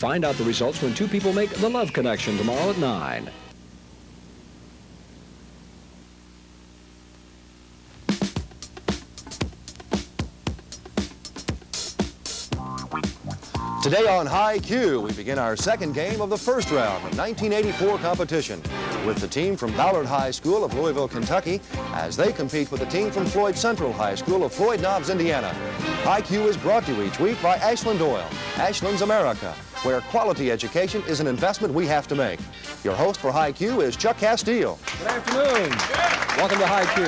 Find out the results when two people make the love connection tomorrow at 9. Today on High Q, we begin our second game of the first round of 1984 competition with the team from Ballard High School of Louisville, Kentucky, as they compete with the team from Floyd Central High School of Floyd Knobs, Indiana. High Q is brought to you each week by Ashland Oil, Ashland's America, where quality education is an investment we have to make. Your host for High Q is Chuck Castile. Good afternoon. Welcome to High Q.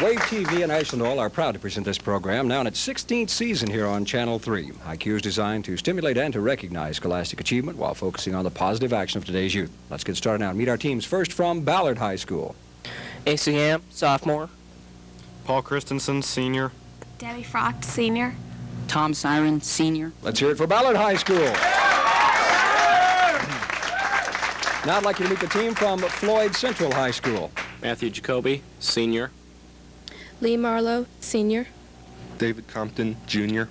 Wave TV and Ashland Oil are proud to present this program now in its 16th season here on Channel 3. IQ is designed to stimulate and to recognize scholastic achievement while focusing on the positive action of today's youth. Let's get started now and meet our teams first from Ballard High School. AC Ham, sophomore. Paul Christensen, senior. Debbie Frocht, senior. Tom Siren, senior. Let's hear it for Ballard High School. Now I'd like you to meet the team from Floyd Central High School. Matthew Jacoby, senior. Lee Marlowe, senior. David Compton, junior.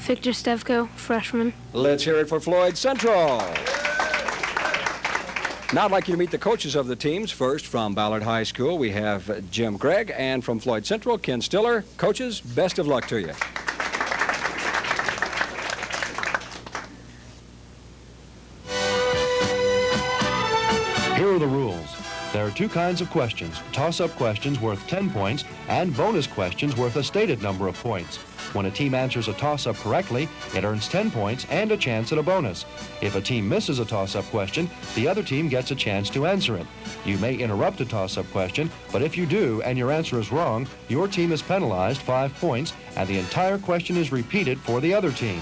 Victor Stevko, freshman. Let's hear it for Floyd Central. Now I'd like you to meet the coaches of the teams. First, from Ballard High School, we have Jim Gregg, and from Floyd Central, Ken Stiller. Coaches, best of luck to you. Here are the rules. There are two kinds of questions, toss-up questions worth 10 points and bonus questions worth a stated number of points. When a team answers a toss-up correctly, it earns 10 points and a chance at a bonus. If a team misses a toss-up question, the other team gets a chance to answer it. You may interrupt a toss-up question, but if you do and your answer is wrong, your team is penalized 5 points and the entire question is repeated for the other team.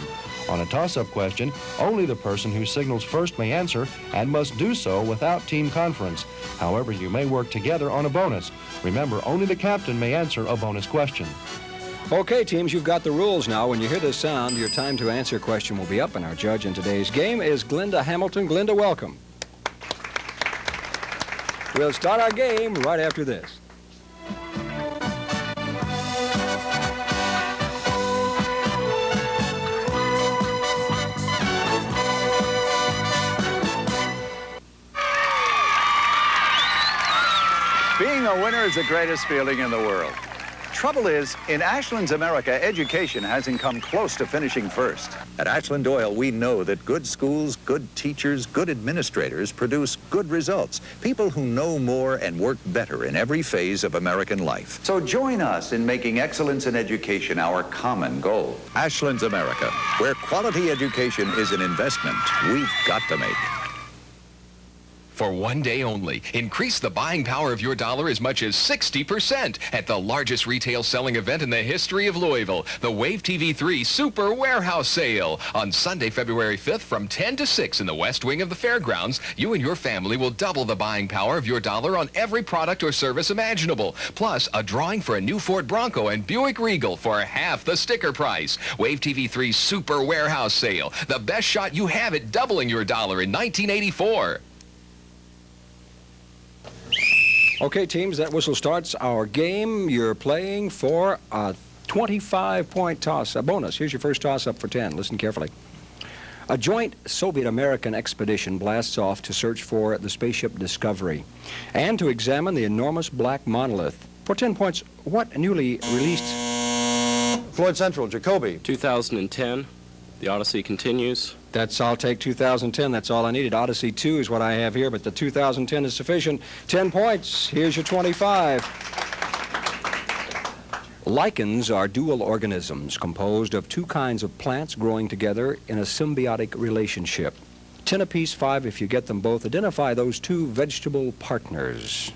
On a toss-up question, only the person who signals first may answer and must do so without team conference. However, you may work together on a bonus. Remember, only the captain may answer a bonus question. Okay, teams, you've got the rules now. When you hear this sound, your time to answer question will be up, and our judge in today's game is Glinda Hamilton. Glinda, welcome. We'll start our game right after this. Being a winner is the greatest feeling in the world. Trouble is, in Ashland's America, education hasn't come close to finishing first. At Ashland Oil, we know that good schools, good teachers, good administrators produce good results. People who know more and work better in every phase of American life. So join us in making excellence in education our common goal. Ashland's America, where quality education is an investment we've got to make. For one day only, increase the buying power of your dollar as much as 60% at the largest retail selling event in the history of Louisville, the Wave TV 3 Super Warehouse Sale. On Sunday, February 5th from 10 to 6 in the west wing of the fairgrounds, you and your family will double the buying power of your dollar on every product or service imaginable. Plus, a drawing for a new Ford Bronco and Buick Regal for half the sticker price. Wave TV 3 Super Warehouse Sale, the best shot you have at doubling your dollar in 1984. Okay, teams, that whistle starts our game. You're playing for a 25-point toss, a bonus. Here's your first toss-up for 10. Listen carefully. A joint Soviet-American expedition blasts off to search for the spaceship Discovery and to examine the enormous black monolith. For 10 points, what newly released... Floyd Central, Jacoby. 2010, The Odyssey Continues. I'll take 2010. That's all I needed. Odyssey 2 is what I have here, but the 2010 is sufficient. 10 points. Here's your 25. Lichens are dual organisms composed of two kinds of plants growing together in a symbiotic relationship. 10 apiece, 5 if you get them both. Identify those two vegetable partners.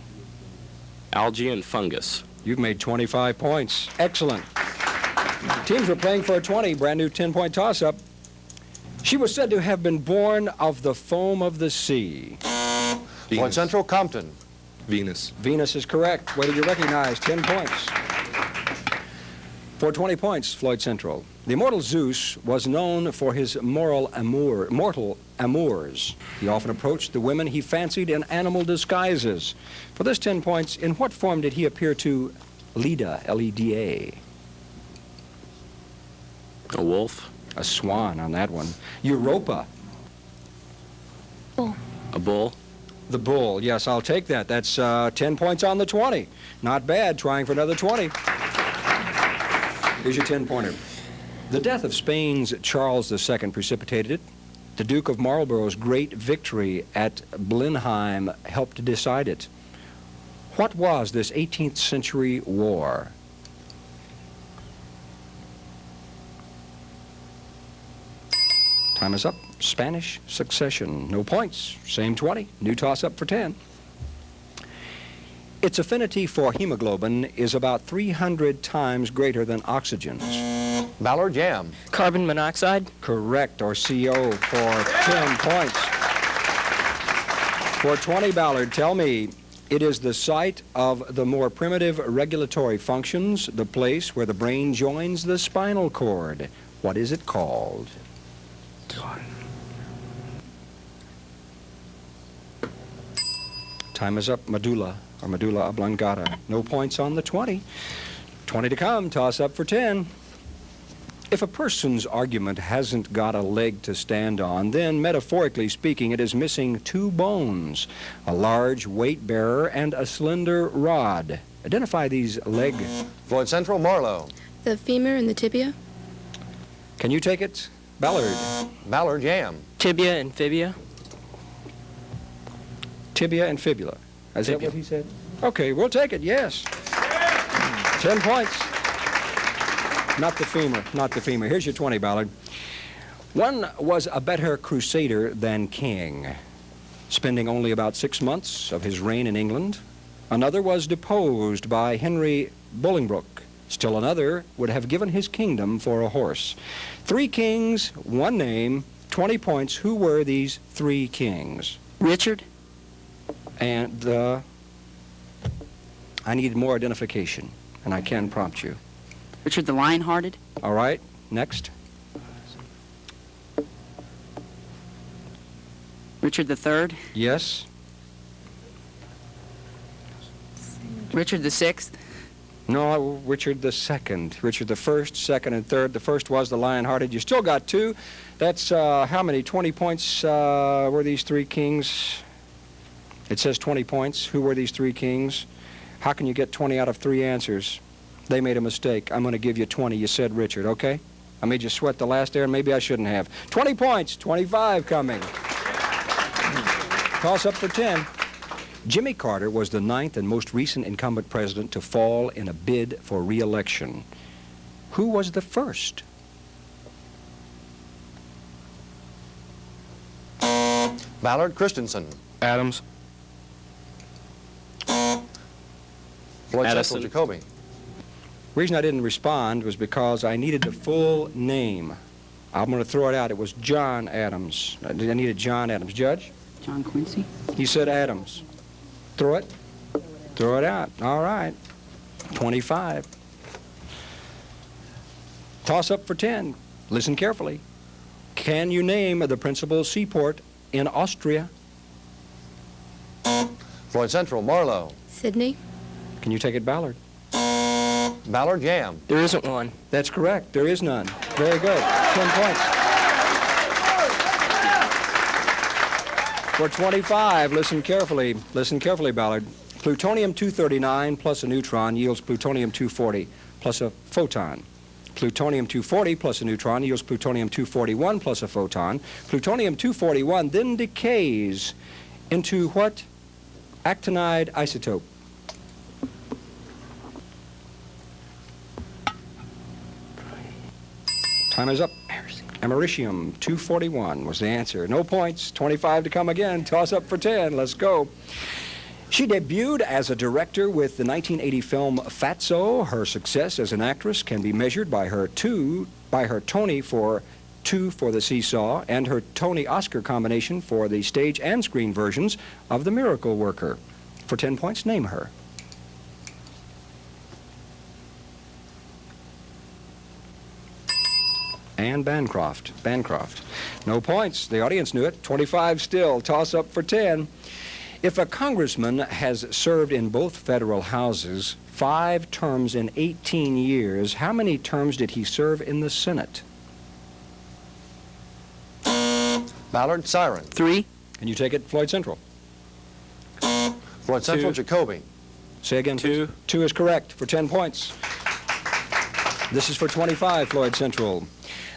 Algae and fungus. You've made 25 points. Excellent. Teams were playing for a 20, brand new 10-point toss-up. She was said to have been born of the foam of the sea. Floyd Central, Compton. Venus. Venus is correct. Where did you recognize? 10 points. For 20 points, Floyd Central. The immortal Zeus was known for his mortal amours. He often approached the women he fancied in animal disguises. For this 10 points, in what form did he appear to Leda, L-E-D-A? A wolf. A swan on that one. Europa. Bull. A bull. The bull. Yes, I'll take that. That's 10 points on the 20. Not bad. Trying for another 20. Here's your 10-pointer. The death of Spain's Charles II precipitated it. The Duke of Marlborough's great victory at Blenheim helped to decide it. What was this 18th century war? Time is up. Spanish Succession. No points. Same 20. New toss-up for 10. Its affinity for hemoglobin is about 300 times greater than oxygen's. Ballard Jam. Carbon monoxide. Correct, or CO, for 10 points. For 20, Ballard, tell me, it is the site of the more primitive regulatory functions, the place where the brain joins the spinal cord. What is it called? Time is up. Medulla, or medulla oblongata. No points on the 20. 20 to come. Toss up for 10. If a person's argument hasn't got a leg to stand on, then, metaphorically speaking, it is missing two bones, a large weight bearer and a slender rod. Identify these leg. Floyd Central, Marlowe. The femur and the tibia. Can you take it? Ballard. Ballard Jam. Tibia and fibia. Tibia and fibula. Is that what he said? Okay, we'll take it, yes. 10 points. Not the femur, not the femur. Here's your 20, Ballard. One was a better crusader than king, spending only about 6 months of his reign in England. Another was deposed by Henry Bolingbroke. Still another would have given his kingdom for a horse. 3 kings, 1 name, 20 points. Who were these 3 kings? Richard. And I need more identification, and I can prompt you. Richard the Lion-Hearted. All right, next. Richard the Third. Yes. Richard the Sixth. No, Richard the Second. Richard the First, Second, and Third. The first was the Lion-Hearted. You still got 2. That's how many? 20 points were these 3 kings? It says 20 points. Who were these 3 kings? How can you get 20 out of 3 answers? They made a mistake. I'm going to give you 20. You said Richard, okay? I made you sweat the last there, and maybe I shouldn't have. 20 points. 25 coming. Toss up for 10. Jimmy Carter was the 9th and most recent incumbent president to fall in a bid for re-election. Who was the first? Ballard Christensen. Adams. Floyd Addison. Central, Jacoby. Reason I didn't respond was because I needed the full name. I'm going to throw it out. It was John Adams. I needed John Adams. Judge? John Quincy. He said Adams. Throw it. Throw it out. All right. 25. Toss up for 10. Listen carefully. Can you name the principal seaport in Austria? Floyd Central, Marlowe. Sydney. Can you take it, Ballard? Ballard Jam. There isn't one. That's correct. There is none. Very good. 10 points. For 25, listen carefully. Listen carefully, Ballard. Plutonium-239 plus a neutron yields plutonium-240 plus a photon. Plutonium-240 plus a neutron yields plutonium-241 plus a photon. Plutonium-241 then decays into what actinide isotope? Time is up. Americium-241 was the answer. No points. 25 to come again. Toss up for 10. Let's go. She debuted as a director with the 1980 film Fatso. Her success as an actress can be measured by her Tony for Two for the Seesaw and her Tony-Oscar combination for the stage and screen versions of The Miracle Worker. For 10 points, name her. Anne Bancroft. Bancroft. No points. The audience knew it. 25 still. Toss up for 10. If a congressman has served in both federal houses 5 terms in 18 years, how many terms did he serve in the Senate? Ballard, Siren. 3. Can you take it, Floyd Central? Floyd Central, 2. Jacoby. Say again, please. 2. 2 is correct for 10 points. This is for 25, Floyd Central.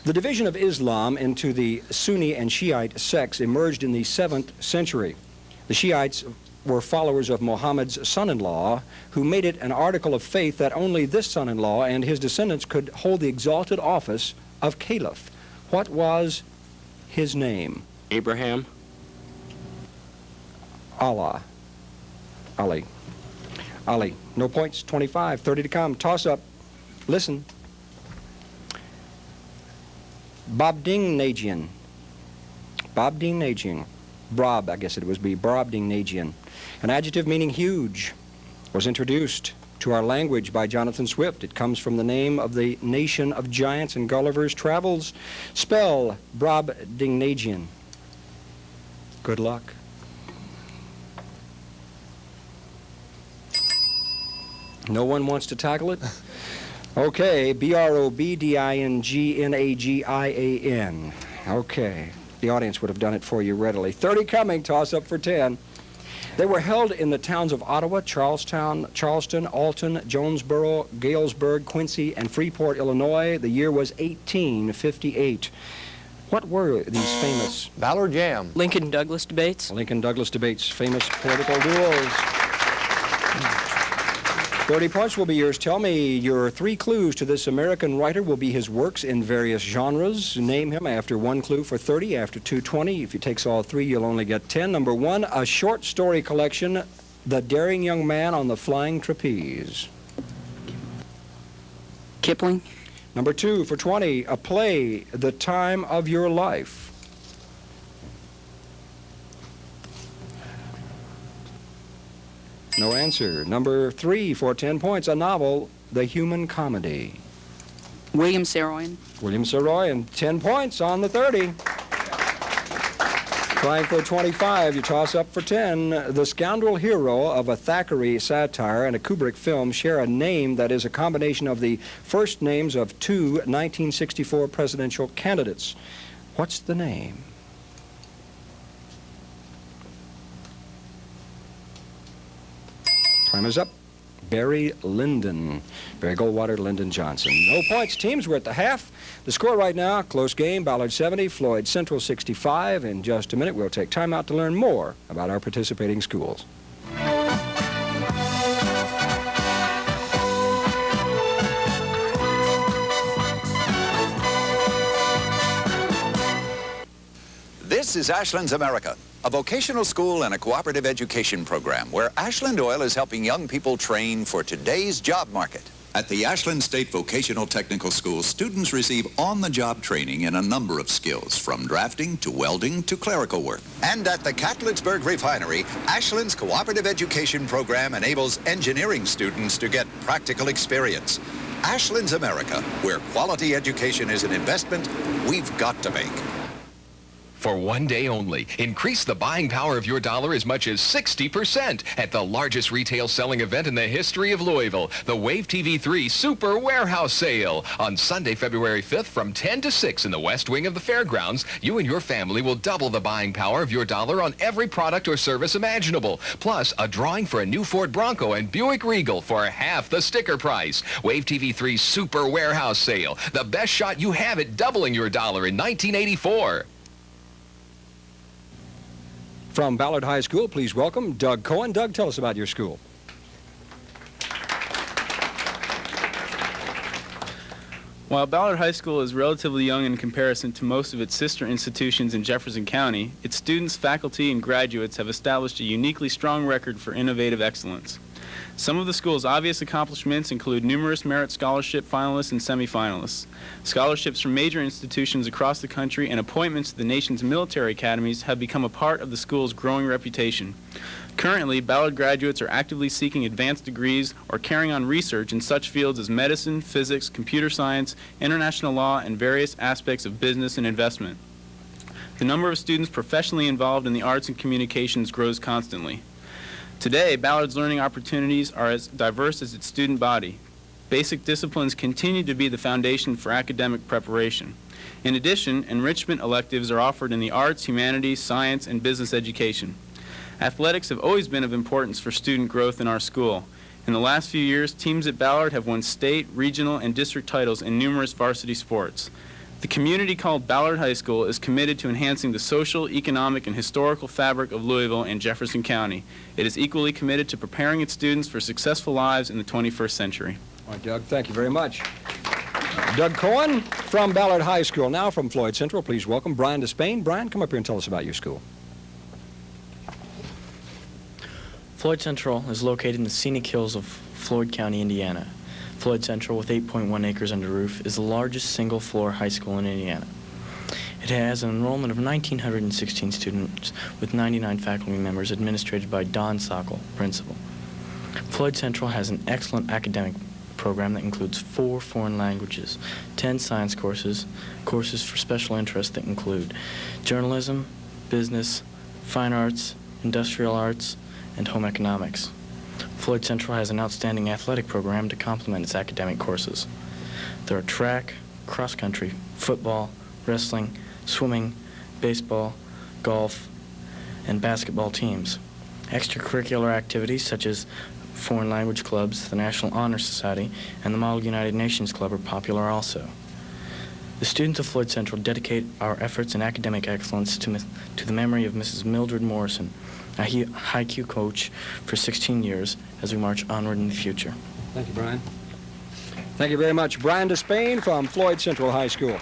The division of Islam into the Sunni and Shiite sects emerged in the 7th century. The Shiites were followers of Muhammad's son-in-law, who made it an article of faith that only this son-in-law and his descendants could hold the exalted office of caliph. What was his name? Abraham. Allah. Ali. Ali. No points, 25, 30 to come. Toss up. Listen. Brobdingnagian. Brobdingnagian. Brob, I guess it would be Brobdingnagian. An adjective meaning huge was introduced to our language by Jonathan Swift. It comes from the name of the nation of giants in Gulliver's Travels. Spell Brobdingnagian. Good luck. No one wants to tackle it? Okay, Brobdingnagian. Okay, the audience would have done it for you readily. 30 coming, toss up for 10. They were held in the towns of Ottawa, Charleston, Alton, Jonesboro, Galesburg, Quincy, and Freeport, Illinois. The year was 1858. What were these famous Ballard, Yam. Lincoln-Douglas debates. Lincoln-Douglas debates, famous political duels? 30 points will be yours. Tell me your 3 clues to this American writer will be his works in various genres. Name him after 1 clue for 30, after 2, 20. If he takes all 3, you'll only get 10. Number 1, a short story collection, The Daring Young Man on the Flying Trapeze. Kipling. Number 2, for 20, a play, The Time of Your Life. No answer. Number 3, for 10 points, a novel, The Human Comedy. William Saroyan. William Saroyan, 10 points on the 30. Trying for 25, you toss up for 10. The scoundrel hero of a Thackeray satire and a Kubrick film share a name that is a combination of the first names of 2 1964 presidential candidates. What's the name? Time is up. Barry Lyndon. Barry Goldwater, Lyndon Johnson. No points. Teams, we're at the half. The score right now, close game, Ballard 70, Floyd Central 65. In just a minute, we'll take time out to learn more about our participating schools. This is Ashland's America, a vocational school and a cooperative education program where Ashland Oil is helping young people train for today's job market. At the Ashland State Vocational Technical School, students receive on-the-job training in a number of skills, from drafting to welding to clerical work. And at the Catlettsburg Refinery, Ashland's cooperative education program enables engineering students to get practical experience. Ashland's America, where quality education is an investment we've got to make. For one day only, increase the buying power of your dollar as much as 60% at the largest retail selling event in the history of Louisville, the Wave TV 3 Super Warehouse Sale. On Sunday, February 5th from 10 to 6 in the west wing of the fairgrounds, you and your family will double the buying power of your dollar on every product or service imaginable. Plus, a drawing for a new Ford Bronco and Buick Regal for half the sticker price. Wave TV 3 Super Warehouse Sale, the best shot you have at doubling your dollar in 1984. From Ballard High School, please welcome Doug Cohen. Doug, tell us about your school. While Ballard High School is relatively young in comparison to most of its sister institutions in Jefferson County, its students, faculty, and graduates have established a uniquely strong record for innovative excellence. Some of the school's obvious accomplishments include numerous merit scholarship finalists and semifinalists, scholarships from major institutions across the country, and appointments to the nation's military academies have become a part of the school's growing reputation. Currently, Ballard graduates are actively seeking advanced degrees or carrying on research in such fields as medicine, physics, computer science, international law, and various aspects of business and investment. The number of students professionally involved in the arts and communications grows constantly. Today, Ballard's learning opportunities are as diverse as its student body. Basic disciplines continue to be the foundation for academic preparation. In addition, enrichment electives are offered in the arts, humanities, science, and business education. Athletics have always been of importance for student growth in our school. In the last few years, teams at Ballard have won state, regional, and district titles in numerous varsity sports. The community called Ballard High School is committed to enhancing the social, economic, and historical fabric of Louisville and Jefferson County. It is equally committed to preparing its students for successful lives in the 21st century. All right, Doug, thank you very much. Doug Cohen from Ballard High School. Now from Floyd Central, please welcome Brian Despain. Brian, come up here and tell us about your school. Floyd Central is located in the scenic hills of Floyd County, Indiana. Floyd Central, with 8.1 acres under roof, is the largest single-floor high school in Indiana. It has an enrollment of 1,916 students with 99 faculty members administrated by Don Sockel, principal. Floyd Central has an excellent academic program that includes 4 foreign languages, 10 science courses, courses for special interests that include journalism, business, fine arts, industrial arts, and home economics. Floyd Central has an outstanding athletic program to complement its academic courses. There are track, cross-country, football, wrestling, swimming, baseball, golf, and basketball teams. Extracurricular activities such as foreign language clubs, the National Honor Society, and the Model United Nations Club are popular also. The students of Floyd Central dedicate our efforts in academic excellence to the memory of Mrs. Mildred Morrison, a high Q coach for 16 years as we march onward in the future. Thank you, Brian. Thank you very much. Brian Despain from Floyd Central High School.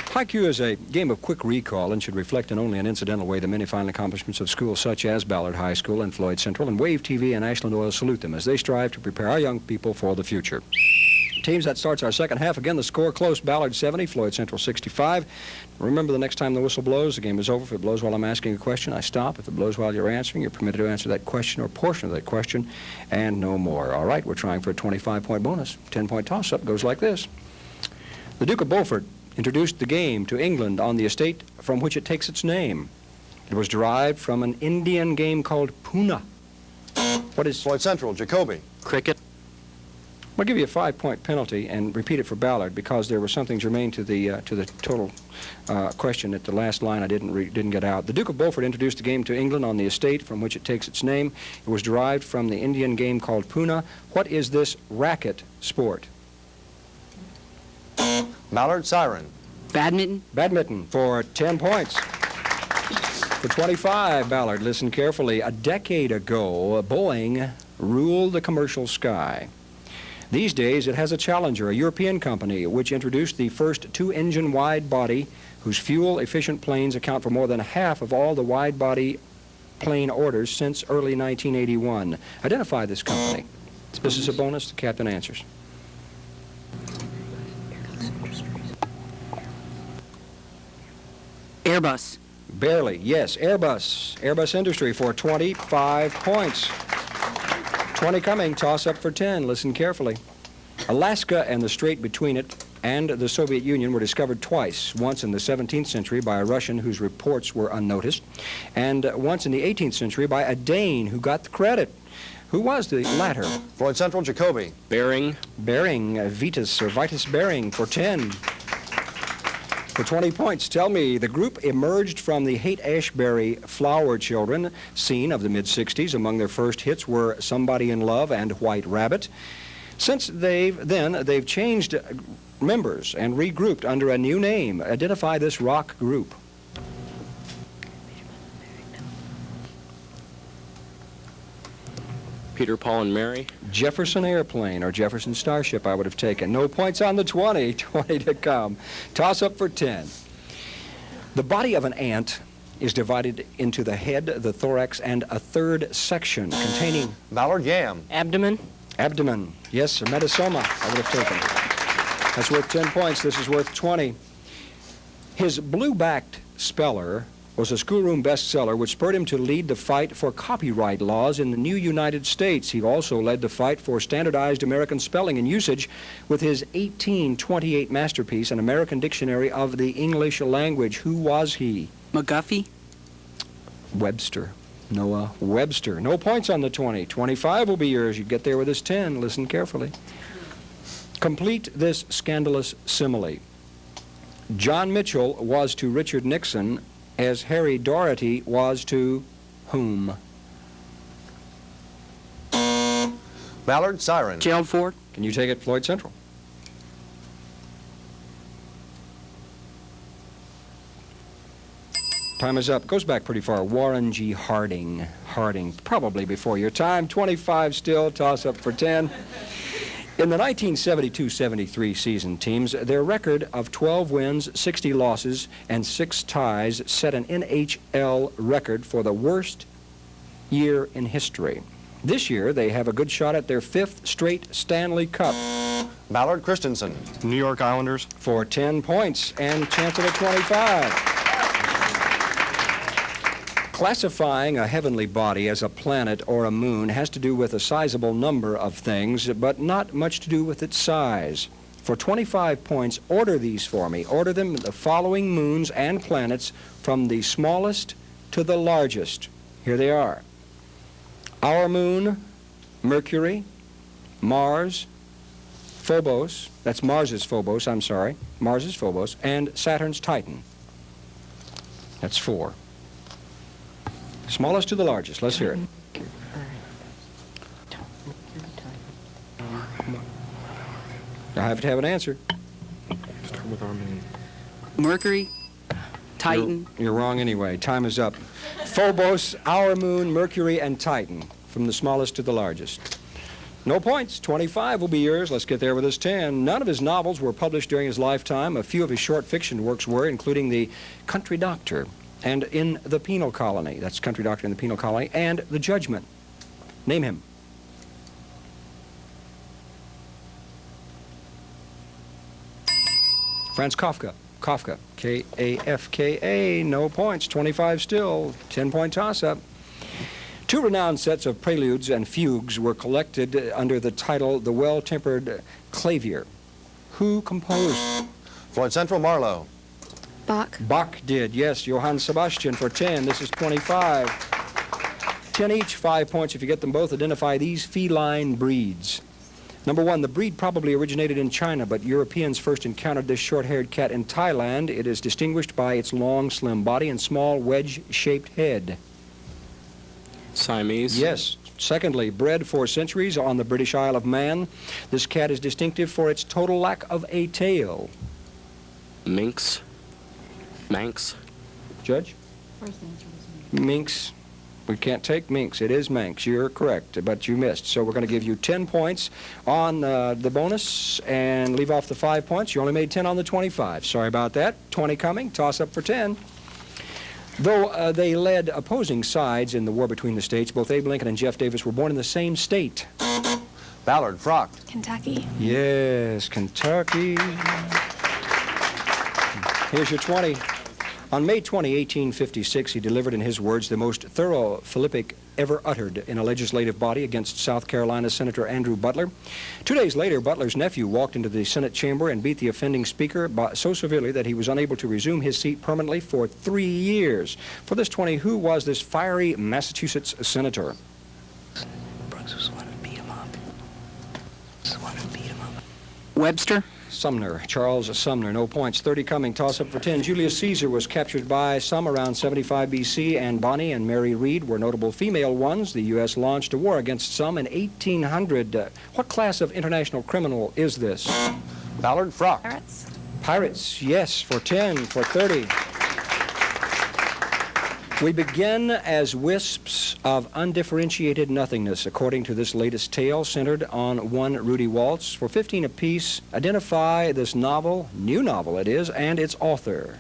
High-Q is a game of quick recall and should reflect in only an incidental way the many fine accomplishments of schools such as Ballard High School and Floyd Central, and Wave TV and Ashland Oil salute them as they strive to prepare our young people for the future. Teams, that starts our second half. Again, the score close: Ballard 70, Floyd Central 65. Remember, the next time the whistle blows, the game is over. If it blows while I'm asking a question, I stop. If it blows while you're answering, you're permitted to answer that question or portion of that question and no more. All right, we're trying for a 25-point bonus. 10-point toss-up goes like this. The Duke of Beaufort introduced the game to England on the estate from which it takes its name. It was derived from an Indian game called Puna. What is Floyd Central, Jacoby. Cricket. I'll give you a 5-point penalty and repeat it for Ballard because there was something germane to the total question at the last line I didn't get out. The Duke of Beaufort introduced the game to England on the estate from which it takes its name. It was derived from the Indian game called Puna. What is this racket sport? Mallard Siren. Badminton. Badminton for 10 points. For 25, Ballard, listen carefully. A decade ago, Boeing ruled the commercial sky. These days, it has a challenger, a European company, which introduced the first 2-engine wide-body, whose fuel-efficient planes account for more than half of all the wide-body plane orders since early 1981. Identify this company. This is a bonus. The captain answers. Airbus. Barely. Yes, Airbus. Airbus Industry for 25 points. 20 coming. Toss up for 10. Listen carefully. Alaska and the strait between it and the Soviet Union were discovered twice. Once in the 17th century by a Russian whose reports were unnoticed, and once in the 18th century by a Dane who got the credit. Who was the latter? Floyd Central, Jacoby. Bering. Bering, Vitus or Vitus Bering for 10. For 20 points, tell me, the group emerged from the Haight-Ashbury Flower Children scene of the mid-60s. Among their first hits were Somebody in Love and White Rabbit. Since they've changed members and regrouped under a new name. Identify this rock group. Peter, Paul, and Mary. Jefferson Airplane or Jefferson Starship I would have taken. No points on the 20. 20 to come. Toss up for 10. The body of an ant is divided into the head, the thorax, and a third section containing... Mallard Yam. Abdomen. Abdomen. Yes, a metasoma I would have taken. That's worth 10 points. This is worth 20. His blue-backed speller was a schoolroom bestseller which spurred him to lead the fight for copyright laws in the new United States. He also led the fight for standardized American spelling and usage with his 1828 masterpiece, An American Dictionary of the English Language. Who was he? McGuffey. Webster. Noah Webster. No points on the 20. 25 will be yours. You get there with this 10. Listen carefully. Complete this scandalous simile. John Mitchell was to Richard Nixon as Harry Doherty was to whom? Ballard, siren. Gerald Ford. Can you take it, Floyd Central? Time is up. Goes back pretty far. Warren G. Harding. Harding, probably before your time. 25 still. Toss up for 10. In the 1972-73 season, teams, their record of 12 wins, 60 losses, and 6 ties set an NHL record for the worst year in history. This year, they have a good shot at their 5th straight Stanley Cup. Ballard, Christensen. New York Islanders. For 10 points and chance of a 25. Classifying a heavenly body as a planet or a moon has to do with a sizable number of things, but not much to do with its size. For 25 points, order these for me. Order them the following moons and planets from the smallest to the largest. Here they are. Our moon, Mercury, Mars, Phobos, that's Mars's Phobos, I'm sorry, Mars's Phobos, and Saturn's Titan. That's 4. Smallest to the largest. Let's hear it. I have to have an answer. Start with our moon. Mercury. Titan. You're wrong anyway. Time is up. Phobos, our moon, Mercury, and Titan, from the smallest to the largest. No points. 25 will be yours. Let's get there with his 10. None of his novels were published during his lifetime. A few of his short fiction works were, including The Country Doctor and In the Penal Colony. That's Country Doctor in the Penal Colony. And The Judgment. Name him. Franz Kafka. Kafka. K-A-F-K-A. No points. 25 still. 10-point toss-up. 2 renowned sets of preludes and fugues were collected under the title The Well-Tempered Clavier. Who composed? Floyd Central, Marlowe. Bach. Bach did, yes. Johann Sebastian for 10. This is 25. 10 each, 5 points if you get them both. Identify these feline breeds. Number 1, the breed probably originated in China, but Europeans first encountered this short-haired cat in Thailand. It is distinguished by its long, slim body and small, wedge-shaped head. Siamese. Yes. Secondly, bred for centuries on the British Isle of Man, this cat is distinctive for its total lack of a tail. Minx. Manx. Judge? Minx. We can't take Minx. It is Manx. You're correct, but you missed. So we're going to give you 10 points on the bonus and leave off the 5 points. You only made 10 on the 25. Sorry about that. 20 coming. Toss up for 10. Though they led opposing sides in the war between the states, both Abe Lincoln and Jeff Davis were born in the same state. Ballard, Frock. Kentucky. Yes, Kentucky. Here's your 20. On May 20, 1856, he delivered in his words the most thorough philippic ever uttered in a legislative body against South Carolina Senator Andrew Butler. 2 days later, Butler's nephew walked into the Senate chamber and beat the offending speaker so severely that he was unable to resume his seat permanently for 3 years. For this 20, who was this fiery Massachusetts senator? Webster. Sumner, Charles Sumner, no points. 30 coming, toss up for 10. Julius Caesar was captured by some around 75 BC, and Bonnie and Mary Read were notable female ones. The U.S. launched a war against some in 1800. What class of international criminal is this? Ballard, Frock. Pirates. Pirates, yes, for 10, for 30. We begin as wisps of undifferentiated nothingness, according to this latest tale, centered on one Rudy Waltz. For 15 apiece, identify this novel, new novel it is, and its author.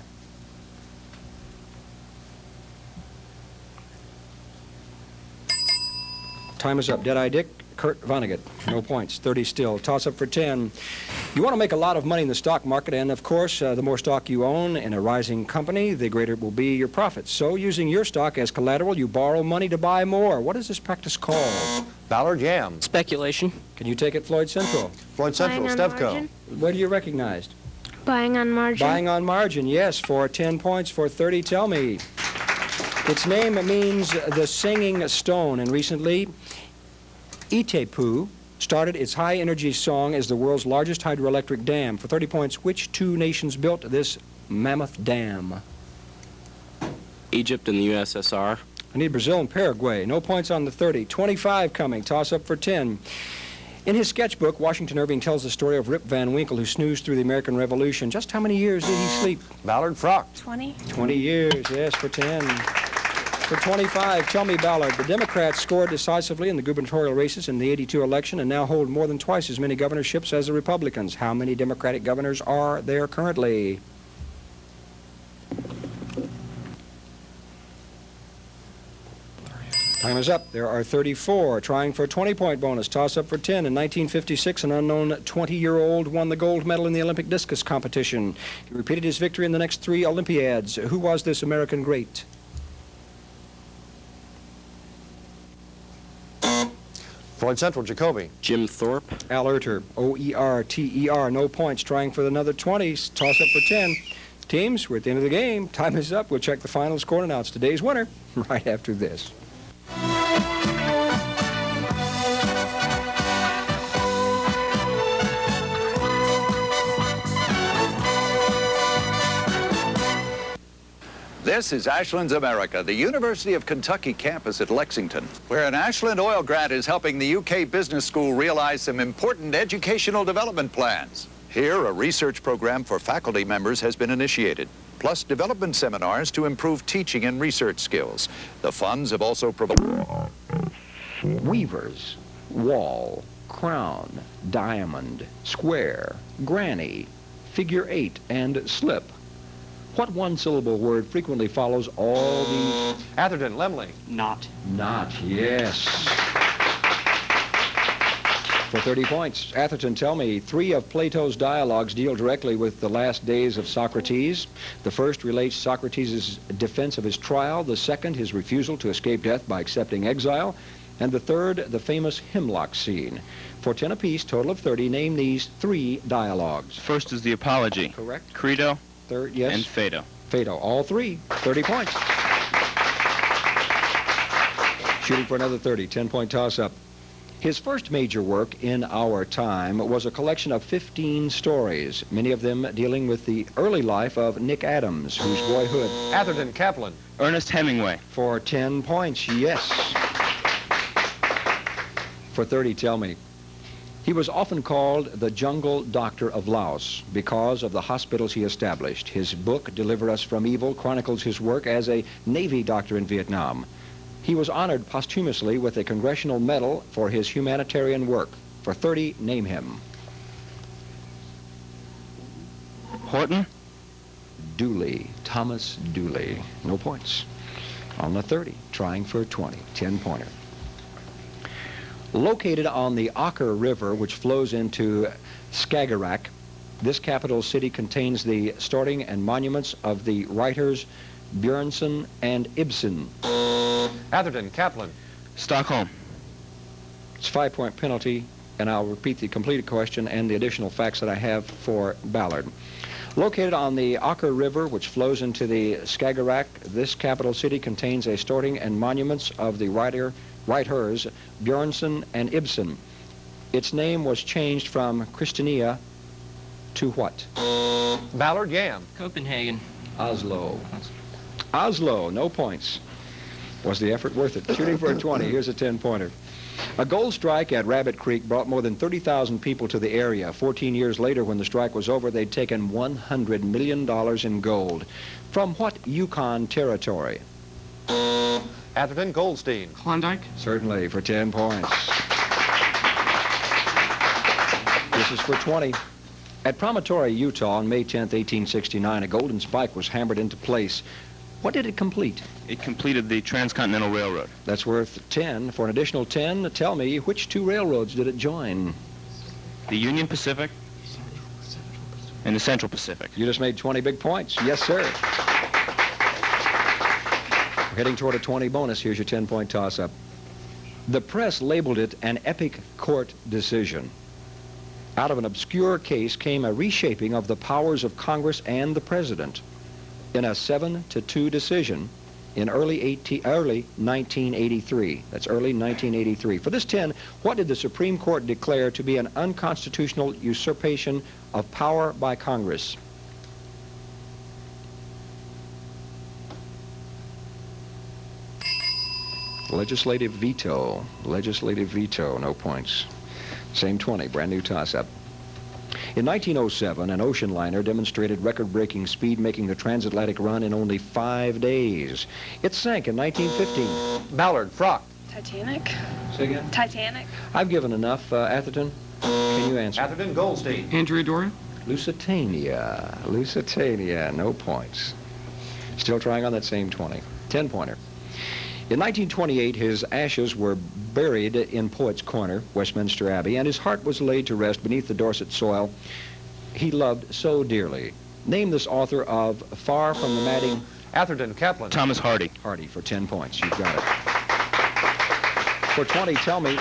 Time is up. Dead-Eye Dick, Kurt Vonnegut. No points. 30 still. Toss up for 10. You want to make a lot of money in the stock market, and of course, the more stock you own in a rising company, the greater will be your profits. So, using your stock as collateral, you borrow money to buy more. What is this practice called? Ballard, Yam. Speculation. Can you take it, Floyd Central? Floyd Central, Buying on Stevco. margin. What do you recognize? Buying on margin. Buying on margin, yes, for 10 points. For 30, tell me. Its name means the singing stone, and recently, Itepu started its high-energy song as the world's largest hydroelectric dam. For 30 points, which two nations built this mammoth dam? Egypt and the USSR. I need Brazil and Paraguay. No points on the 30. 25 coming. Toss up for 10. In his sketchbook, Washington Irving tells the story of Rip Van Winkle, who snoozed through the American Revolution. Just how many years did he sleep? Ballard Frock. 20. 20 years, yes, for 10. For 25, tell me, Ballard, the Democrats scored decisively in the gubernatorial races in the 82 election and now hold more than twice as many governorships as the Republicans. How many Democratic governors are there currently? Time is up. There are 34. Trying for a 20-point bonus. Toss up for 10. In 1956, an unknown 20-year-old won the gold medal in the Olympic discus competition. He repeated his victory in the next 3 Olympiads. Who was this American great? Floyd Central, Jacoby. Jim Thorpe. Al Oerter. O-E-R-T-E-R. No points. Trying for another 20. Toss up for 10. Teams, we're at the end of the game. Time is up. We'll check the final score and announce today's winner right after this. This is Ashland's America, the University of Kentucky campus at Lexington, where an Ashland Oil grant is helping the UK Business School realize some important educational development plans. Here, a research program for faculty members has been initiated, plus development seminars to improve teaching and research skills. The funds have also provided Weavers, wall, crown, diamond, square, granny, figure 8, and slip. What one-syllable word frequently follows all these? Atherton, Lemley. Not. Not, yes. For 30 points, Atherton, tell me, 3 of Plato's dialogues deal directly with the last days of Socrates. The first relates Socrates' defense of his trial, the second, his refusal to escape death by accepting exile, and the third, the famous hemlock scene. For 10 apiece, total of 30, name these 3 dialogues. First is the Apology. Correct. Credo. Third, yes. And Phaedo. Phaedo, all 3, 30 points. Shooting for another 30, 10-point toss-up. His first major work in our time was a collection of 15 stories, many of them dealing with the early life of Nick Adams, whose boyhood. Atherton, Kaplan. Ernest Hemingway. For 10 points, yes. For 30, tell me. He was often called the Jungle Doctor of Laos because of the hospitals he established. His book, Deliver Us from Evil, chronicles his work as a Navy doctor in Vietnam. He was honored posthumously with a Congressional Medal for his humanitarian work. For 30, name him. Horton. Dooley, Thomas Dooley. No points. On the 30, trying for a 20, 10-pointer. Located on the Ocker River, which flows into Skagerrak, this capital city contains the starting and monuments of the writers Björnson and Ibsen. Atherton, Kaplan. Stockholm. It's a 5-point penalty, and I'll repeat the completed question and the additional facts that I have for Ballard. Located on the Ocker River, which flows into the Skagerrak, this capital city contains a starting and monuments of the writers Björnson and Ibsen. Its name was changed from Christiania to what? Ballard, Yam. Copenhagen. Oslo. Oslo, no points. Was the effort worth it? Shooting for a 20. Here's a 10-pointer. A gold strike at Rabbit Creek brought more than 30,000 people to the area. 14 years later, when the strike was over, they'd taken $100 million in gold. From what Yukon territory? Atherton, Goldstein. Klondike. Certainly, for 10 points. This is for 20. At Promontory, Utah, on May 10th, 1869, a golden spike was hammered into place. What did it complete? It completed the Transcontinental Railroad. That's worth 10. For an additional 10, tell me, which 2 railroads did it join? The Union Pacific and the Central Pacific. You just made 20 big points. Yes, sir. We're heading toward a 20 bonus. Here's your 10-point toss-up. The press labeled it an epic court decision. Out of an obscure case came a reshaping of the powers of Congress and the President. In a 7-2 decision, in early 1983. That's early 1983. For this 10, what did the Supreme Court declare to be an unconstitutional usurpation of power by Congress? Legislative veto. Legislative veto. No points. Same 20. Brand new toss-up. In 1907, an ocean liner demonstrated record-breaking speed, making the transatlantic run in only 5 days. It sank in 1915. Ballard, Frock. Titanic. Say again? Titanic. I've given enough. Atherton, can you answer? Atherton, Goldstein. Andrea Doria? Lusitania. Lusitania. No points. Still trying on that same 20. 10-pointer. In 1928, his ashes were buried in Poets' Corner, Westminster Abbey, and his heart was laid to rest beneath the Dorset soil he loved so dearly. Name this author of Far from the Madding. Atherton, Kaplan. Thomas Hardy. Hardy for 10 points. You've got it. For 20, tell me,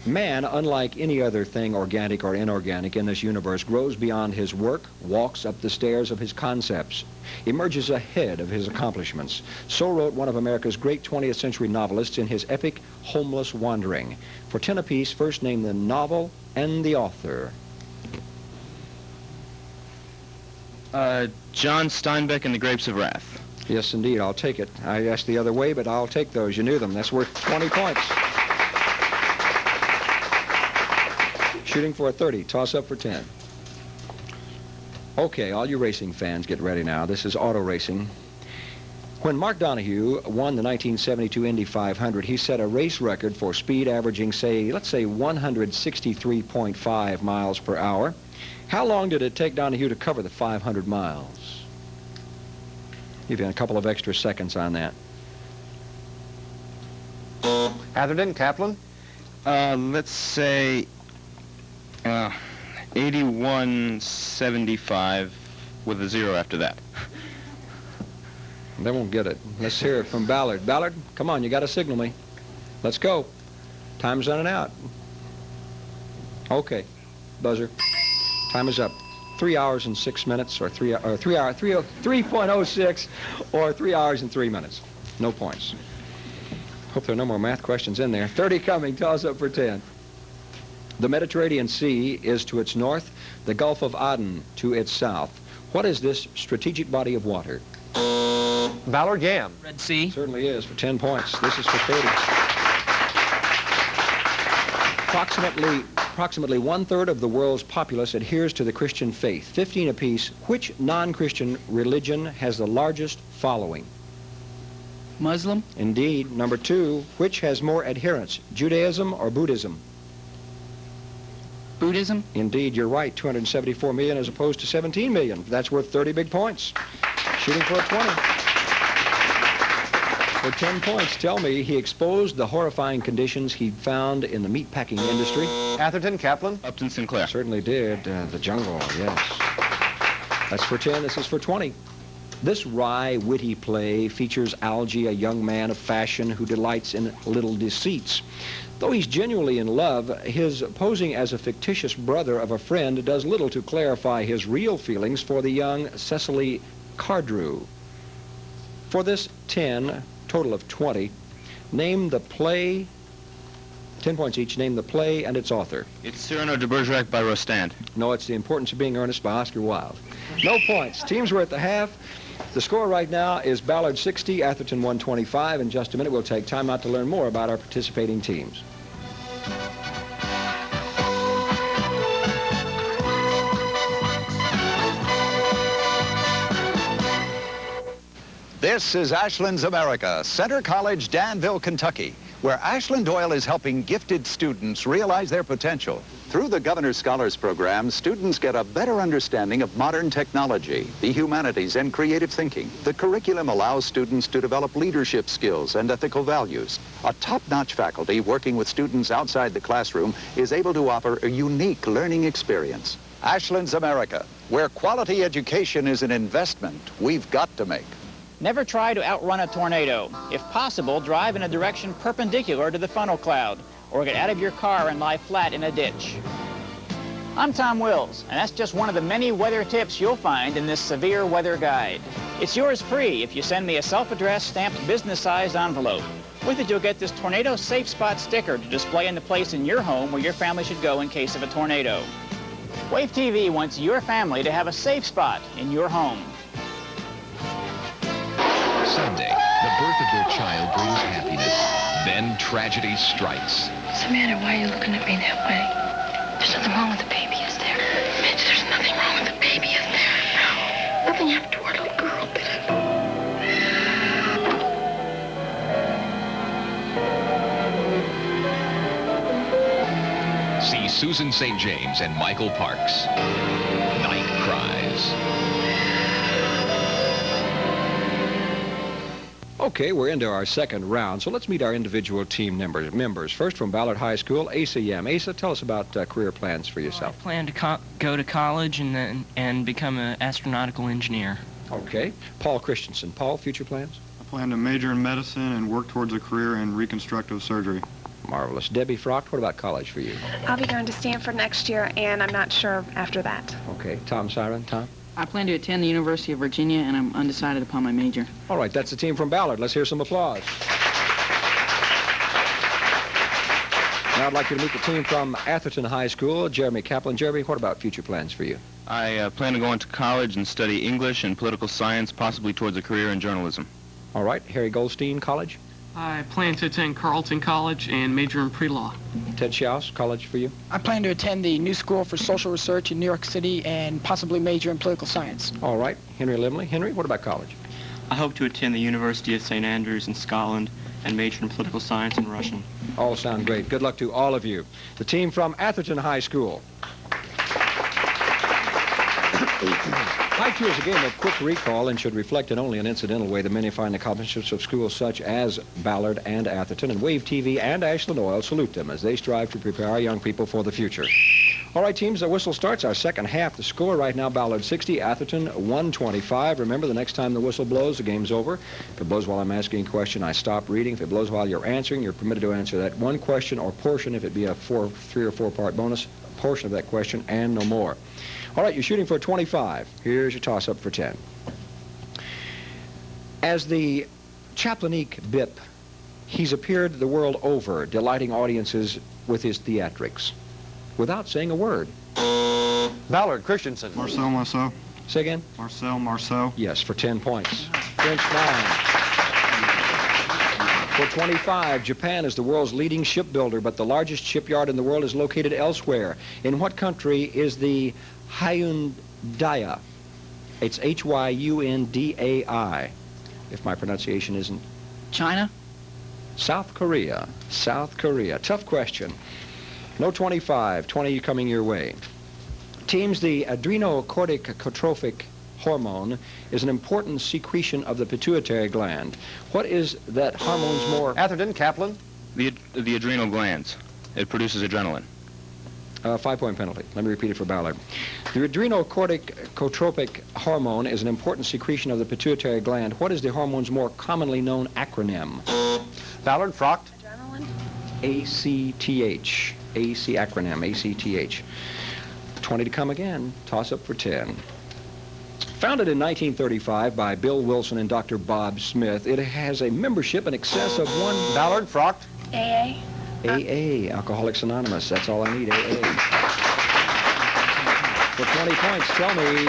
man, unlike any other thing, organic or inorganic, in this universe, grows beyond his work, walks up the stairs of his concepts, emerges ahead of his accomplishments. So wrote one of America's great 20th century novelists in his epic Homeless Wandering. For 10 apiece, first name the novel and the author. John Steinbeck and the Grapes of Wrath. Yes, indeed, I'll take it. I asked the other way, but I'll take those. You knew them. That's worth 20 points. Shooting for a 30. Toss up for 10. Okay, all you racing fans, get ready now. This is auto racing. When Mark Donohue won the 1972 Indy 500, he set a race record for speed averaging, let's say 163.5 miles per hour. How long did it take Donohue to cover the 500 miles? Give you a couple of extra seconds on that. Atherton, Kaplan. Let's say 81.75 with a 0 after that. They won't get it. Let's hear it from Ballard. Ballard, come on, you got to signal me. Let's go. Time's running out. Okay, buzzer. Time is up. 3 hours and 6 minutes, or 3.06, or 3 hours and 3 minutes. No points. Hope there are no more math questions in there. 30 coming. Toss up for 10. The Mediterranean Sea is to its north, the Gulf of Aden to its south. What is this strategic body of water? Ballard, Yam. Red Sea. Certainly is, for 10 points. This is for 30. Approximately one-third of the world's populace adheres to the Christian faith. 15 apiece. Which non-Christian religion has the largest following? Muslim. Indeed. Number 2, which has more adherents, Judaism or Buddhism? Buddhism. Indeed, you're right. 274 million as opposed to 17 million. That's worth 30 big points. Shooting for a 20. For 10 points, tell me, he exposed the horrifying conditions he found in the meatpacking industry. Atherton, Kaplan. Upton Sinclair. Certainly did. The jungle, yes. That's for 10. This is for 20. This wry, witty play features Algy, a young man of fashion who delights in little deceits. Though he's genuinely in love, his posing as a fictitious brother of a friend does little to clarify his real feelings for the young Cecily Cardrew. For this 10, total of 20, name the play, 10 points each, name the play and its author. It's Cyrano de Bergerac by Rostand. No, it's The Importance of Being Earnest by Oscar Wilde. No points. Teams were at the half. The score right now is Ballard 60, Atherton 125. In just a minute, we'll take time out to learn more about our participating teams. This is Ashland's America, Center College, Danville, Kentucky, where Ashland Oil is helping gifted students realize their potential. Through the Governor's Scholars Program, students get a better understanding of modern technology, the humanities, and creative thinking. The curriculum allows students to develop leadership skills and ethical values. A top-notch faculty working with students outside the classroom is able to offer a unique learning experience. Ashland's America, where quality education is an investment we've got to make. Never try to outrun a tornado. If possible, drive in a direction perpendicular to the funnel cloud, or get out of your car and lie flat in a ditch. I'm Tom Wills, and that's just one of the many weather tips you'll find in this severe weather guide. It's yours free if you send me a self-addressed stamped business-sized envelope. With it, you'll get this Tornado Safe Spot sticker to display in the place in your home where your family should go in case of a tornado. Wave TV wants your family to have a safe spot in your home. Sunday, the birth of their child brings happiness. Then tragedy strikes. What's the matter? Why are you looking at me that way? There's nothing wrong with the baby, is there? Mitch, there's nothing wrong with the baby, is there? No. Nothing happened to our little girl, did it? See Susan St. James and Michael Parks. Night Cries. Okay, we're into our second round, so let's meet our individual team members. First, from Ballard High School, Asa Yam. Asa, tell us about career plans for yourself. I plan to go to college and become an astronautical engineer. Okay. Paul Christensen. Paul, future plans? I plan to major in medicine and work towards a career in reconstructive surgery. Marvelous. Debbie Frocht, what about college for you? I'll be going to Stanford next year, and I'm not sure after that. Okay. Tom Siren. Tom? I plan to attend the University of Virginia, and I'm undecided upon my major. All right, that's the team from Ballard. Let's hear some applause. Now I'd like you to meet the team from Atherton High School, Jeremy Kaplan. Jeremy, what about future plans for you? I plan to go into college and study English and political science, possibly towards a career in journalism. All right. Harry Goldstein, college? I plan to attend Carleton College and major in pre-law. Ted Schaus, college for you? I plan to attend the New School for Social Research in New York City and possibly major in political science. All right. Henry Limley. Henry, what about college? I hope to attend the University of St. Andrews in Scotland and major in political science and Russian. All sound great. Good luck to all of you. The team from Atherton High School. IQ is a game of quick recall and should reflect in only an incidental way the many fine accomplishments of schools such as Ballard and Atherton, and Wave TV and Ashland Oil salute them as they strive to prepare our young people for the future. All right, teams, the whistle starts our second half. The score right now, Ballard 60, Atherton 125. Remember, the next time the whistle blows, the game's over. If it blows while I'm asking a question, I stop reading. If it blows while you're answering, you're permitted to answer that one question or portion, if it be a 3 or 4 part bonus, portion of that question, and no more. All right, you're shooting for 25. Here's your toss-up for 10. As the Chaplinique Bip, he's appeared the world over, delighting audiences with his theatrics, without saying a word. Ballard Christensen. Marcel Marceau. Say again? Marcel Marceau. Yes, for 10 points. French 9. For 25, Japan is the world's leading shipbuilder, but the largest shipyard in the world is located elsewhere. In what country is the Hyundai? It's Hyundai, if my pronunciation isn't. China? South Korea. South Korea. Tough question. No 25. 20 coming your way. Teams, the adrenocorticotropic hormone is an important secretion of the pituitary gland. What is that hormone's more? Atherton, Kaplan. The adrenal glands. It produces adrenaline. 5-point penalty. Let me repeat it for Ballard. The adrenocorticotropic hormone is an important secretion of the pituitary gland. What is the hormone's more commonly known acronym? Ballard, Frocht. Adrenaline. ACTH. AC acronym, ACTH. 20 to come again. Toss up for 10. Founded in 1935 by Bill Wilson and Dr. Bob Smith, it has a membership in excess of 1... Ballard, Frocht. AA. AA, Alcoholics Anonymous. That's all I need, AA. For 20 points, tell me, in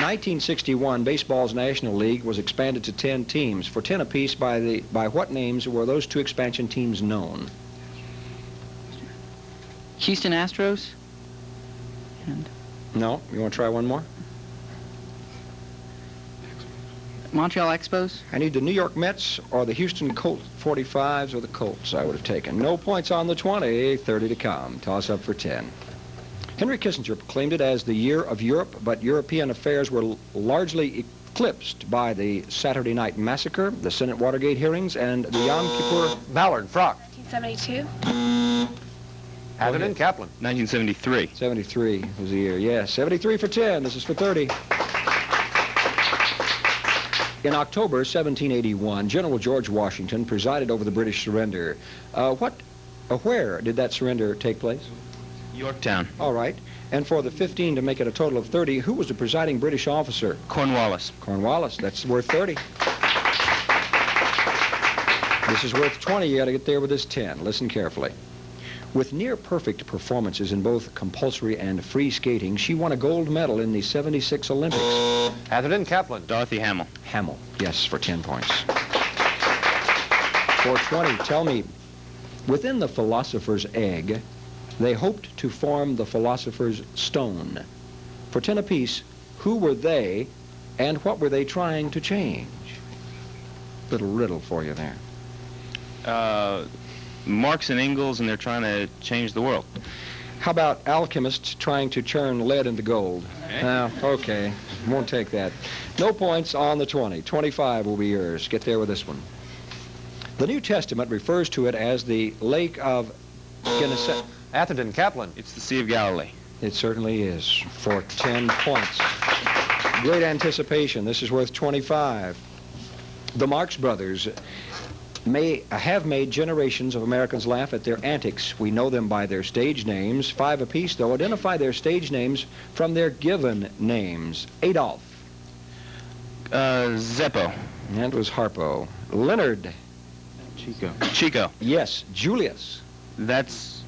1961, baseball's National League was expanded to 10 teams. For 10 apiece, by what names were those 2 expansion teams known? Houston Astros? And No? You want to try one more? Montreal Expos? I need the New York Mets or the Houston Colt 45s or the Colts I would have taken. No points on the 20, 30 to come. Toss up for 10. Henry Kissinger proclaimed it as the year of Europe, but European affairs were largely eclipsed by the Saturday Night Massacre, the Senate Watergate hearings, and the Yom Kippur... Ballard, Frocht. 1972. Atherton, Kaplan. 1973. 73 was the year, yes. 73 for 10. This is for 30. In October 1781, General George Washington presided over the British surrender. Where did that surrender take place? Yorktown. All right. And for the 15 to make it a total of 30, who was the presiding British officer? Cornwallis. Cornwallis. That's worth 30. This is worth 20. You got to get there with this 10. Listen carefully. With near-perfect performances in both compulsory and free skating, she won a gold medal in the 76 Olympics. Atherton Kaplan. Dorothy Hamill. Hamill, yes, for 10 points. For 20, tell me, within the philosopher's egg, they hoped to form the philosopher's stone. For 10 apiece, who were they and what were they trying to change? Little riddle for you there. Marx and Engels, and they're trying to change the world. How about alchemists trying to turn lead into gold? Okay, won't take that. No points on the 20. 25 will be yours. Get there with this one. The New Testament refers to it as the Lake of Gennesaret. Atherton Kaplan. It's the Sea of Galilee. It certainly is, for 10 points. Great anticipation. This is worth 25. The Marx Brothers have made generations of Americans laugh at their antics. We know them by their stage names. 5 apiece, though. Identify their stage names from their given names. Adolf. Zeppo. That was Harpo. Leonard. Chico. Chico. Yes. Julius. That's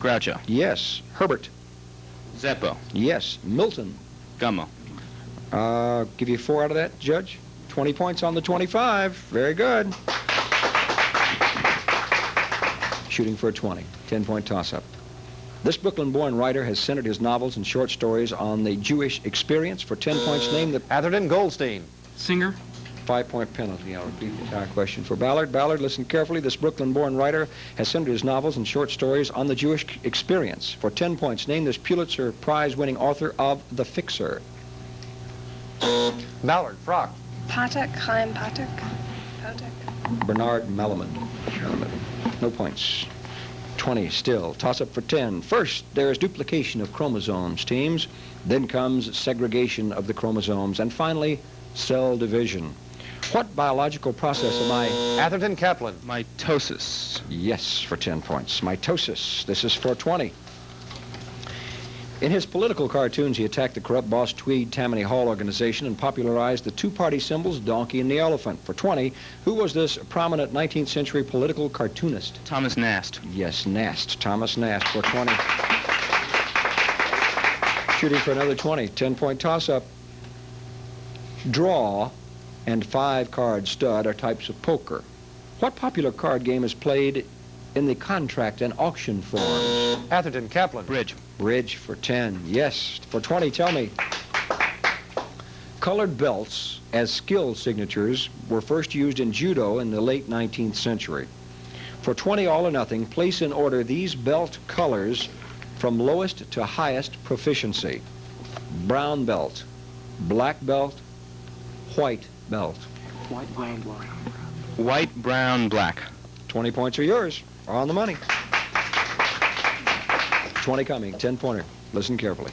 Groucho. Yes. Herbert. Zeppo. Yes. Milton. Gummo. Give you 4 out of that, Judge. 20 points on the 25. Very good. Shooting for a 20. 10-point toss-up. This Brooklyn-born writer has centered his novels and short stories on the Jewish experience. For 10 points, name the... Atherton Goldstein. Singer. 5-point penalty. I'll repeat the entire question for Ballard. Ballard, listen carefully. This Brooklyn-born writer has centered his novels and short stories on the Jewish experience. For 10 points, name this Pulitzer Prize-winning author of The Fixer. Ballard. Frock. Patek, Chaim Patek. Patek. Bernard Malaman. No points. 20 still. Toss up for 10. First, there is duplication of chromosomes, teams. Then comes segregation of the chromosomes. And finally, cell division. What biological process am I? Atherton Kaplan. Mitosis. Yes, for 10 points. Mitosis. This is for 20. In his political cartoons, he attacked the corrupt Boss Tweed Tammany Hall organization and popularized the two-party symbols, donkey and the elephant. For 20, who was this prominent 19th century political cartoonist? Thomas Nast. Yes, Nast. Thomas Nast for 20. Shooting for another 20. 10-point toss-up. Draw and 5-card stud are types of poker. What popular card game is played in the contract and auction forms? Atherton Kaplan. Bridge. Bridge for 10. Yes. For 20, tell me. Colored belts as skill signatures were first used in judo in the late 19th century. For 20, all or nothing, place in order these belt colors from lowest to highest proficiency. Brown belt, black belt, white belt. White, brown, black. White, brown, black. 20 points are yours. On the money. 20 coming. 10-pointer. Listen carefully.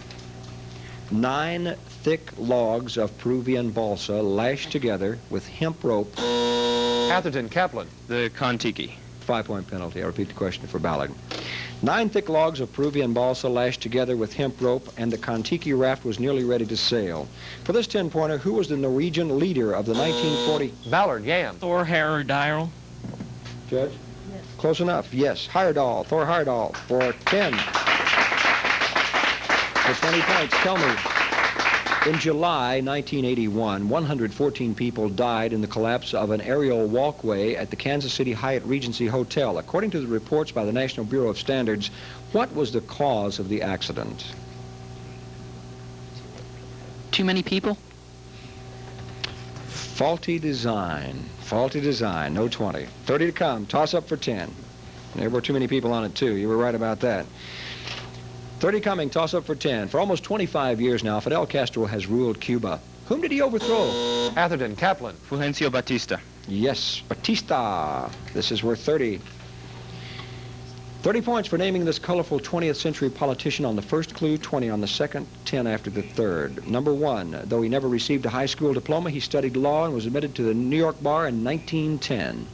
9 thick logs of Peruvian balsa lashed together with hemp rope. Atherton Kaplan. The Kontiki. 5-point penalty. I repeat the question for Ballard. 9 thick logs of Peruvian balsa lashed together with hemp rope, and the Kontiki raft was nearly ready to sail. For this 10-pointer, who was the Norwegian leader of the 1940... Ballard. Yam. Thor Heyerdahl. Judge? Yes. Close enough. Yes. Heyerdahl. Thor Heyerdahl for 10. For 20 points, tell me. In July 1981, 114 people died in the collapse of an aerial walkway at the Kansas City Hyatt Regency Hotel. According to the reports by the National Bureau of Standards, what was the cause of the accident? Too many people? Faulty design. Faulty design. No 20. 30 to come. Toss up for 10. There were too many people on it, too. You were right about that. 30 coming. Toss up for 10. For almost 25 years now, Fidel Castro has ruled Cuba. Whom did he overthrow? Atherton Kaplan. Fulgencio Batista. Yes, Batista. This is worth 30. 30 points for naming this colorful 20th century politician on the first clue, 20 on the second, 10 after the third. Number 1, though he never received a high school diploma, he studied law and was admitted to the New York bar in 1910.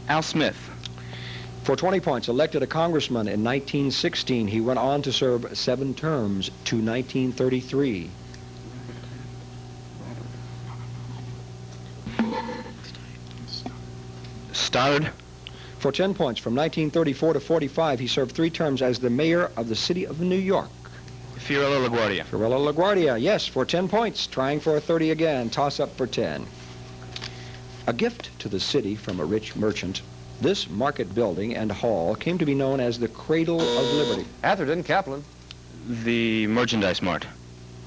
Al Smith. For 20 points, elected a congressman in 1916. He went on to serve 7 terms to 1933. Stoddard. For 10 points, from 1934 to 45, he served 3 terms as the mayor of the city of New York. Fiorello LaGuardia. Fiorello LaGuardia, yes, for 10 points, trying for a 30 again, toss up for 10. A gift to the city from a rich merchant. This market building and hall came to be known as the Cradle of Liberty. Atherton, Kaplan. The Merchandise Mart.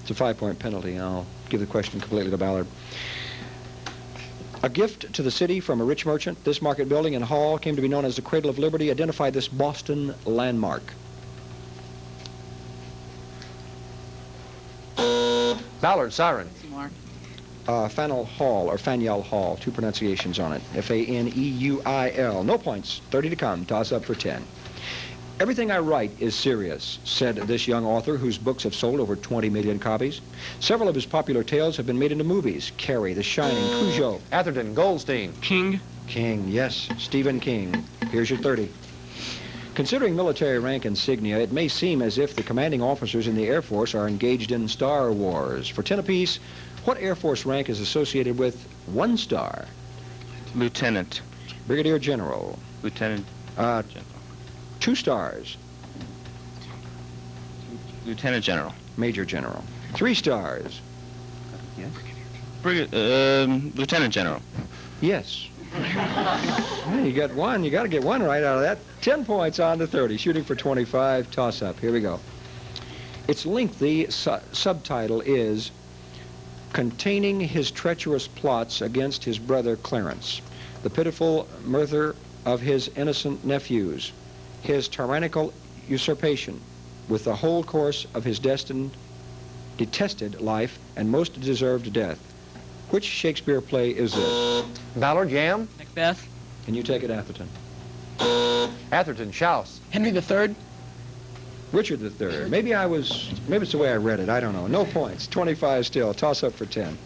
It's a 5-point penalty. I'll give the question completely to Ballard. A gift to the city from a rich merchant. This market building and hall came to be known as the Cradle of Liberty. Identify this Boston landmark. Ballard, siren. Faneuil Hall, or Faneuil Hall. 2 pronunciations on it. F-A-N-E-U-I-L. No points. 30 to come. Toss up for 10. Everything I write is serious, said this young author whose books have sold over 20 million copies. Several of his popular tales have been made into movies. Carrie, The Shining, Cujo. Atherton, Goldstein. King. King, yes, Stephen King. Here's your 30. Considering military rank insignia, it may seem as if the commanding officers in the Air Force are engaged in Star Wars. For 10 apiece, what Air Force rank is associated with 1 star? Lieutenant. Brigadier General. Lieutenant. 2 stars. Lieutenant General. Major General. 3 stars. Lieutenant General. Yes. Yeah, you got 1. You got to get 1 right out of that. 10 points on to 30. Shooting for 25. Toss up. Here we go. Its lengthy subtitle is Containing His Treacherous Plots Against His Brother Clarence, the pitiful murder of his innocent nephews, his tyrannical usurpation, with the whole course of his detested life and most deserved death. Which Shakespeare play is this? Ballard, Yam. Macbeth. Can you take it, Atherton? Atherton, Schaus. Henry III. Richard III. Maybe it's the way I read it. I don't know. No points. 25 still. Toss up for 10.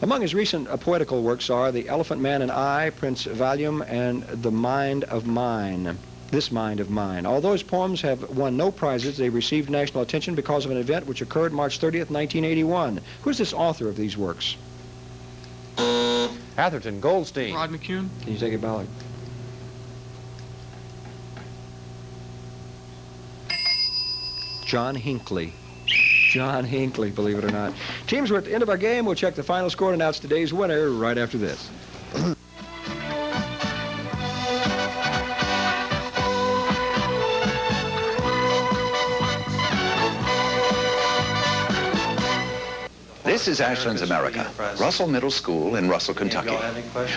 Among his recent poetical works are The Elephant Man and I, Prince Valium, and The Mind of Mine. This Mind of Mine. Although his poems have won no prizes, they received national attention because of an event which occurred March 30th, 1981. Who's this author of these works? Atherton, Goldstein. Rod McCune. Can you take it, Ballard? John Hinckley. John Hinckley, believe it or not. Teams, we're at the end of our game. We'll check the final score and announce today's winner right after this. This is Ashland's America, Russell Middle School in Russell, Kentucky,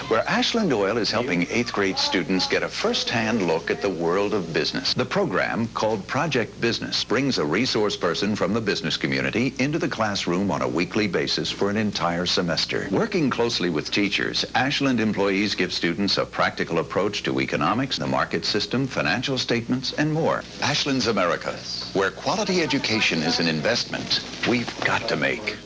where Ashland Oil is helping 8th grade students get a first-hand look at the world of business. The program, called Project Business, brings a resource person from the business community into the classroom on a weekly basis for an entire semester. Working closely with teachers, Ashland employees give students a practical approach to economics, the market system, financial statements, and more. Ashland's America, where quality education is an investment we've got to make.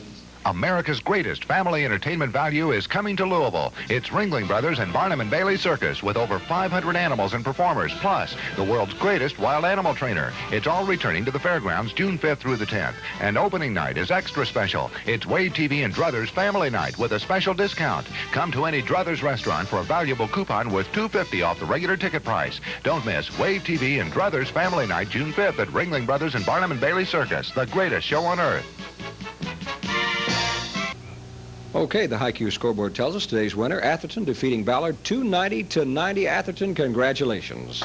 America's greatest family entertainment value is coming to Louisville. It's Ringling Brothers and Barnum and Bailey Circus with over 500 animals and performers, plus the world's greatest wild animal trainer. It's all returning to the fairgrounds June 5th through the 10th. And opening night is extra special. It's Wave TV and Druthers Family Night with a special discount. Come to any Druthers restaurant for a valuable coupon worth $2.50 off the regular ticket price. Don't miss Wave TV and Druthers Family Night June 5th at Ringling Brothers and Barnum and Bailey Circus, the greatest show on earth. Okay, the High-Q scoreboard tells us today's winner, Atherton, defeating Ballard 290-90. Atherton, congratulations.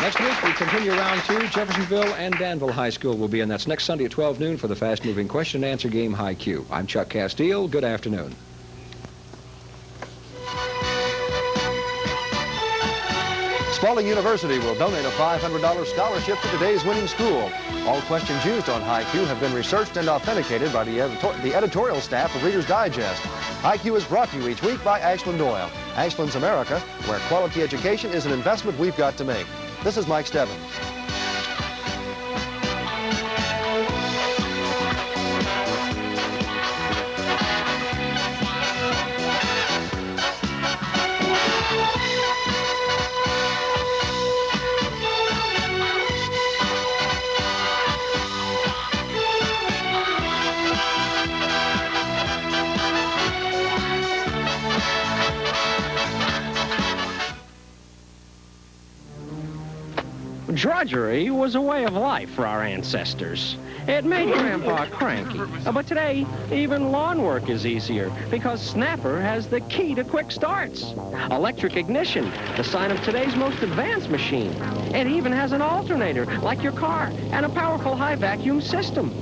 Next week, we continue round 2. Jeffersonville and Danville High School will be in. That's next Sunday at 12 noon for the fast-moving question and answer game, High-Q. I'm Chuck Castile. Good afternoon. Spalding University will donate a $500 scholarship to today's winning school. All questions used on High-Q have been researched and authenticated by the editorial staff of Reader's Digest. High-Q is brought to you each week by Ashland Oil. Ashland's America, where quality education is an investment we've got to make. This is Mike Stebbins. Drudgery was a way of life for our ancestors. It made Grandpa cranky. But today, even lawn work is easier because Snapper has the key to quick starts. Electric ignition, the sign of today's most advanced machine. It even has an alternator, like your car, and a powerful high vacuum system.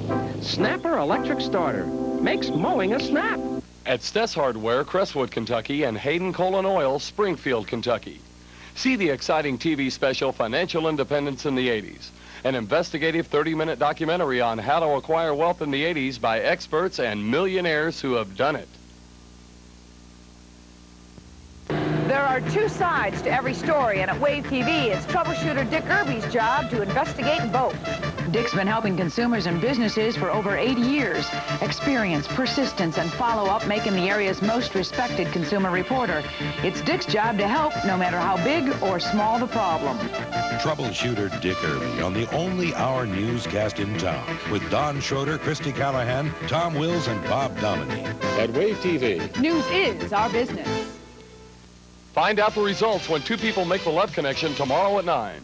Snapper Electric Starter makes mowing a snap. At Stess Hardware, Crestwood, Kentucky, and Hayden Colon Oil, Springfield, Kentucky. See the exciting TV special Financial Independence in the 80s, an investigative 30-minute documentary on how to acquire wealth in the 80s by experts and millionaires who have done it. There are two sides to every story, and at Wave TV, it's troubleshooter Dick Irby's job to investigate both. Dick's been helping consumers and businesses for over 80 years. Experience, persistence, and follow-up make him the area's most respected consumer reporter. It's Dick's job to help, no matter how big or small the problem. Troubleshooter Dick Irby on the only hour newscast in town with Don Schroeder, Christy Callahan, Tom Wills, and Bob Dominy. At Wave TV. News is our business. Find out the results when two people make the love connection tomorrow at 9.